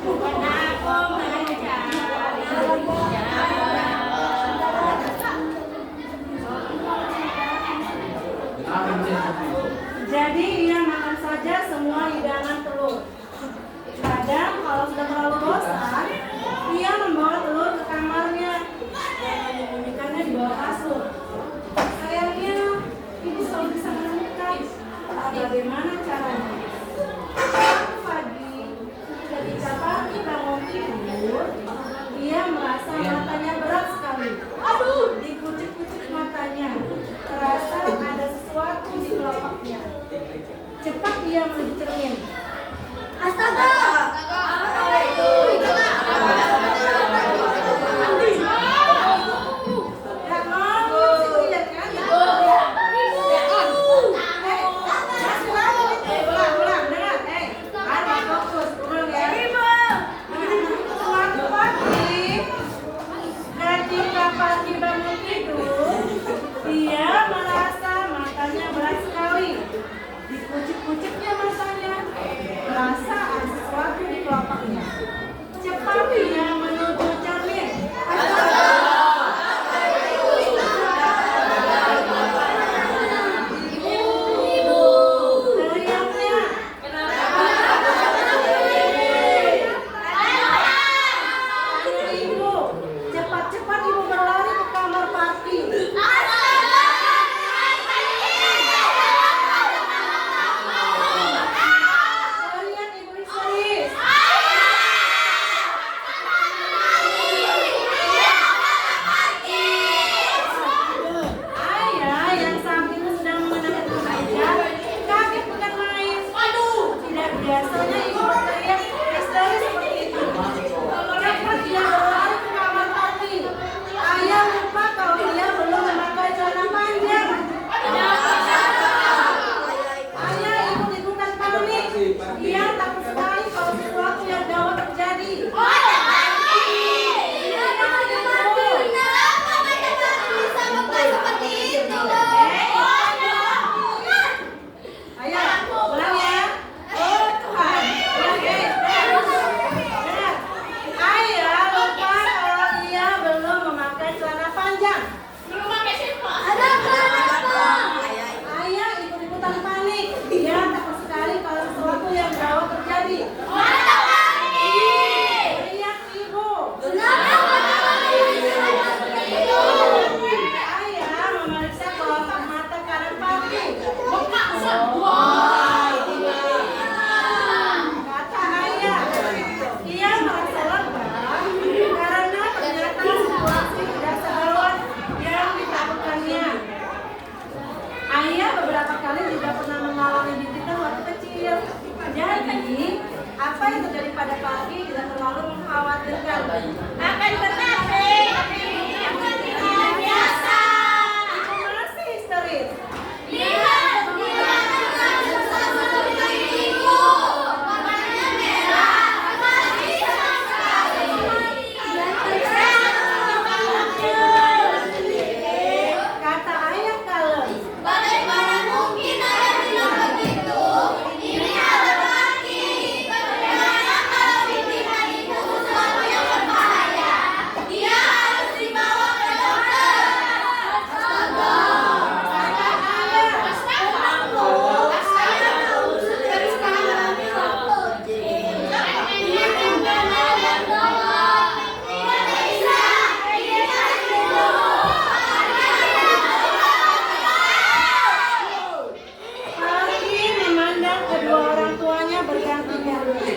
bukan aku mencari Jadi ia makan saja semua hidangan telur. Kadang kalau sudah terlalu bosan, ia membawa telur ke kamarnya dan menyembunyikannya di bawah kasur. Sayangnya, ibu selalu bisa menemukan bagaimana caranya. Suatu pagi, ketika pagi bangun tidur, ia merasa matanya berat sekali. Dikucek-kucek matanya, terasa ada sesuatu di kelopaknya. Cepat ia menuju cermin. astaga. Apa itu? Ketika pagi bangun tidur, dia merasa matanya berat sekali. Dikucek-kuceknya matanya, merasa ada sesuatu di kelopaknya. Cepat dia menuju cermin. Teriaknya. Ayo ibu, cepat-cepat ibu berlari ke kamar Pati. Teriak ibu histeris. Ayah yang saat itu sedang mengenangkan meja kaget bukan main. Tidak biasanya ibu berteriak histeris seperti itu. Cepat dia berlari ke kamar Pati. Ayah lupa kalau dia belum memakai celana panjang. Ayah ikut-ikutan panik. Dia takut sekali kalau sesuatu yang gawat terjadi. Ayah, pulang ya. Oh Tuhan. Dengar. Ayah lupa kalau dia belum memakai celana panjang. Ayah ikut-ikutan panik. Dia takut sekali kalau sesuatu yang gawat terjadi. Teriak ibu. Ayah memeriksa kelopak mata kanan Pati. Kata ayah, ia merasa lega karena ternyata situasi tidak segawat yang ditakutkannya. Ayah beberapa kali juga pernah mengalami bintitan waktu kecil. Jadi, apa yang terjadi pada Pati tidak terlalu mengkhawatirkan. Akan tetapi, biasa. Ibu masih histeris. Lihat, dia bersama dengan ibu. Warnanya merah, masih sama sekali. Kata ayah kalem. Bagaimana mungkin ayah bilang begitu? Ini adalah laki. Bagaimana kalau bintikan itu sesuatu yang berbahaya? Dia harus dibawa ke dokter. Astaga. Kata ayah. Pati memandang kedua orang tuanya berganti-ganti.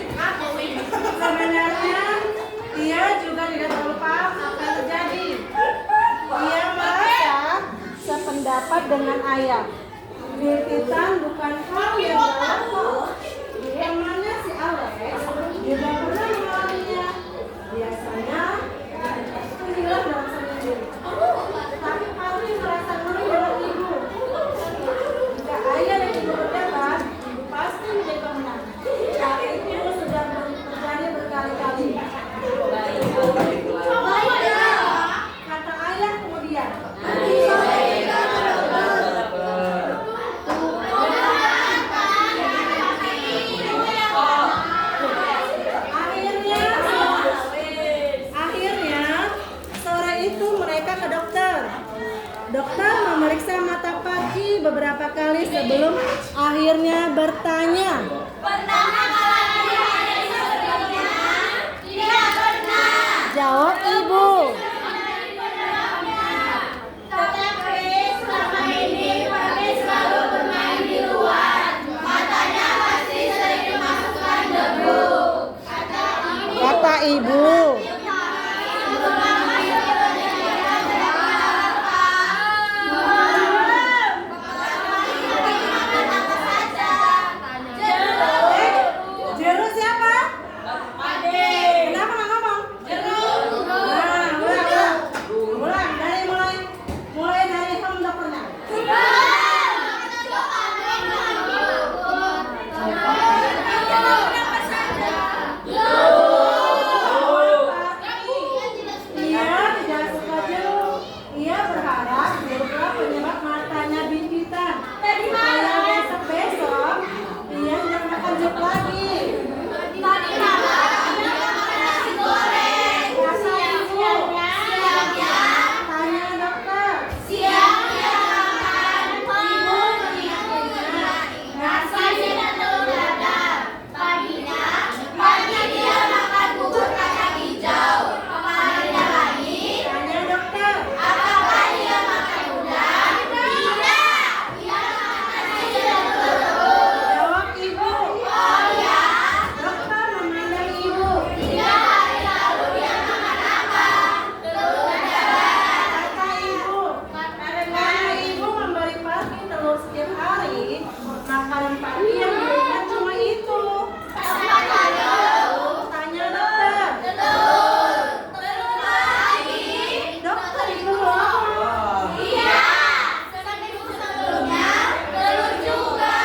Sebenarnya dia juga tidak terlalu paham apa yang terjadi. Dia merasa sependapat dengan ayah. Bintitan bukan hal yang gawat kok. Temannya si Alex juga pernah mengalaminya. Biasanya itu hilang dalam seminggu. Tapi Pati merasa ngeri dengan ibu. Jika ayah dan ibu berdebat, ibu pasti menjadi pemenang. Hal itu sudah terjadi berkali-kali. Kata ayah kemudian. Tuhan beberapa kali sebelum akhirnya bertanya. Pertama kali sebelumnya tidak pernah. Jawab ibu. Tetapi selama ini Parki selalu bermain di luar. Matanya pasti sering dimasukkan debu. Kata ibu. Jeruk siapa? Kenapa nggak ngomong? Nah, ulang. Mulai dari kamu udah pernah. Ia tidak suka jeruk. Ia berharap jeruklah penyebab matanya bintitan. Supaya besok-besok ia tidak makan jeruk lagi. Tadi malam dia makan nasi goreng. Siangnya Tanya dokter. siangnya makan ibu mengingatnya nasi dan telur dadar. Pagi dia makan bubur kacang hijau. Kemarinnya lagi Tanya dokter. apakah dia makan udang? Tidak, dia makan nasi dan telur. Jawab ibu. Oh ya, Dokter memandang ibu. 3 hari lalu dia makan apa? Telur dadar. Kata ibu. Karena ibu memberi Parki telur setiap hari, makanan Parki yang diberikan cuma itu. Apa tahu? Tanya dokter. Telur lagi. Dokter ibu ngomong. Iya, seminggu sebelumnya telur juga.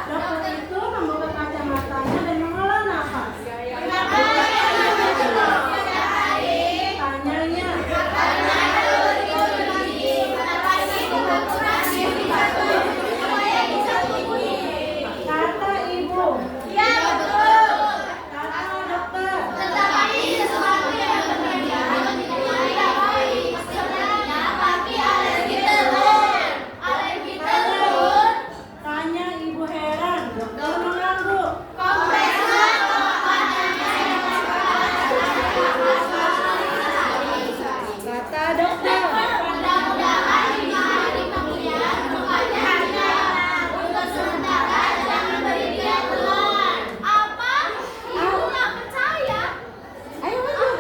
Dokter itu membuka kacamatanya dan menghela nafas. Kenapa dia makan telur setiap hari? Tanyanya. Karena telur itu bergizi. Kenapa sih mengurangi vitamin supaya bisa tumbuh? Kata ibu. Iya betul. Kata dokter. Tetapi sesuatu yang berbeda tidak baik. Sebenarnya Parki alergi telur. Alergi telur. Tanya ibu heran. Dokter mengangguk. Kompresor makanannya Kata dokter. mudah-mudahan 5 hari kemudian mukanya hilang. Untuk sementara jangan beri dia telur. Apa? Ibu nggak percaya? Ayo maju.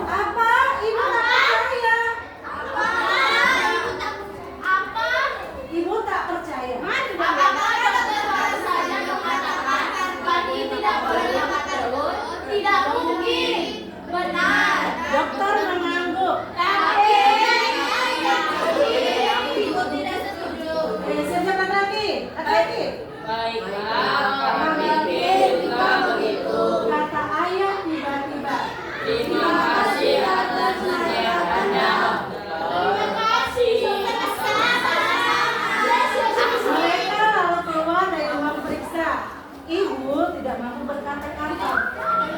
Apa? Ibu tak percaya. Apa? Ibu tak percaya. Apakah dokter baru saja mengatakan Parki tidak boleh makan telur? Tidak mungkin. Benar. Dokter mengangguk. Tapi ibu tidak setuju. Siapa lagi? Hati-hati. Baiklah, kami pikir juga begitu. Kata ayah tiba-tiba. Terima kasih atas nasihatnya. Terima kasih. Mereka lalu keluar dari ruang periksa. Ibu tidak mampu berkata-kata.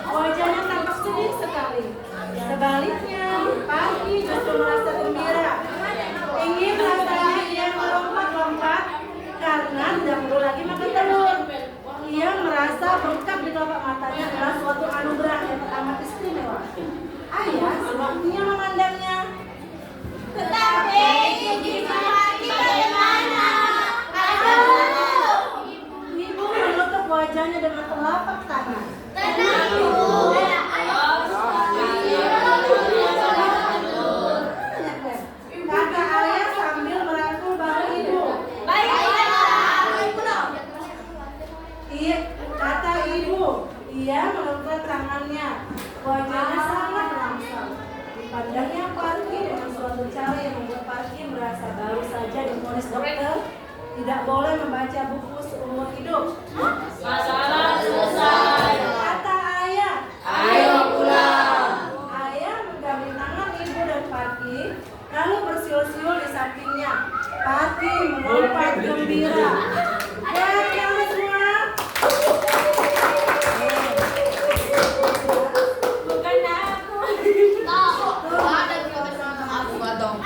Wajahnya tampak sedih sekali. Sebaliknya, Parki justru merasa gembira. Ingin rasanya ia melompat-lompat karena tidak perlu lagi makan telur. Ia merasa bengkak di telapak matanya adalah suatu anugerah yang teramat istimewa. Ayah sewaktunya memandangnya. Tetapi gigi Parki bagaimana? Aduh. Ibu menutup wajahnya dengan telapak tangan. Tenang, Bu. Kata ayah sambil merangkul bahu ibu. Iya, kata ibu. Ia mengangkat tangannya. Wajahnya sangat langsam. Dipandangnya Parki dengan suatu cara yang membuat Parki merasa baru saja divonis dokter tidak boleh membaca buku seumur hidup. Masalah selesai. Kata ayah. Ayo pulang. Ayah menggamit tangan ibu dan Parki, lalu bersiul-siul di sampingnya. Parki melompat gembira. Jangan semua. Bukan aku. Ada juga bersama aku dong.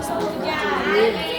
berhujan.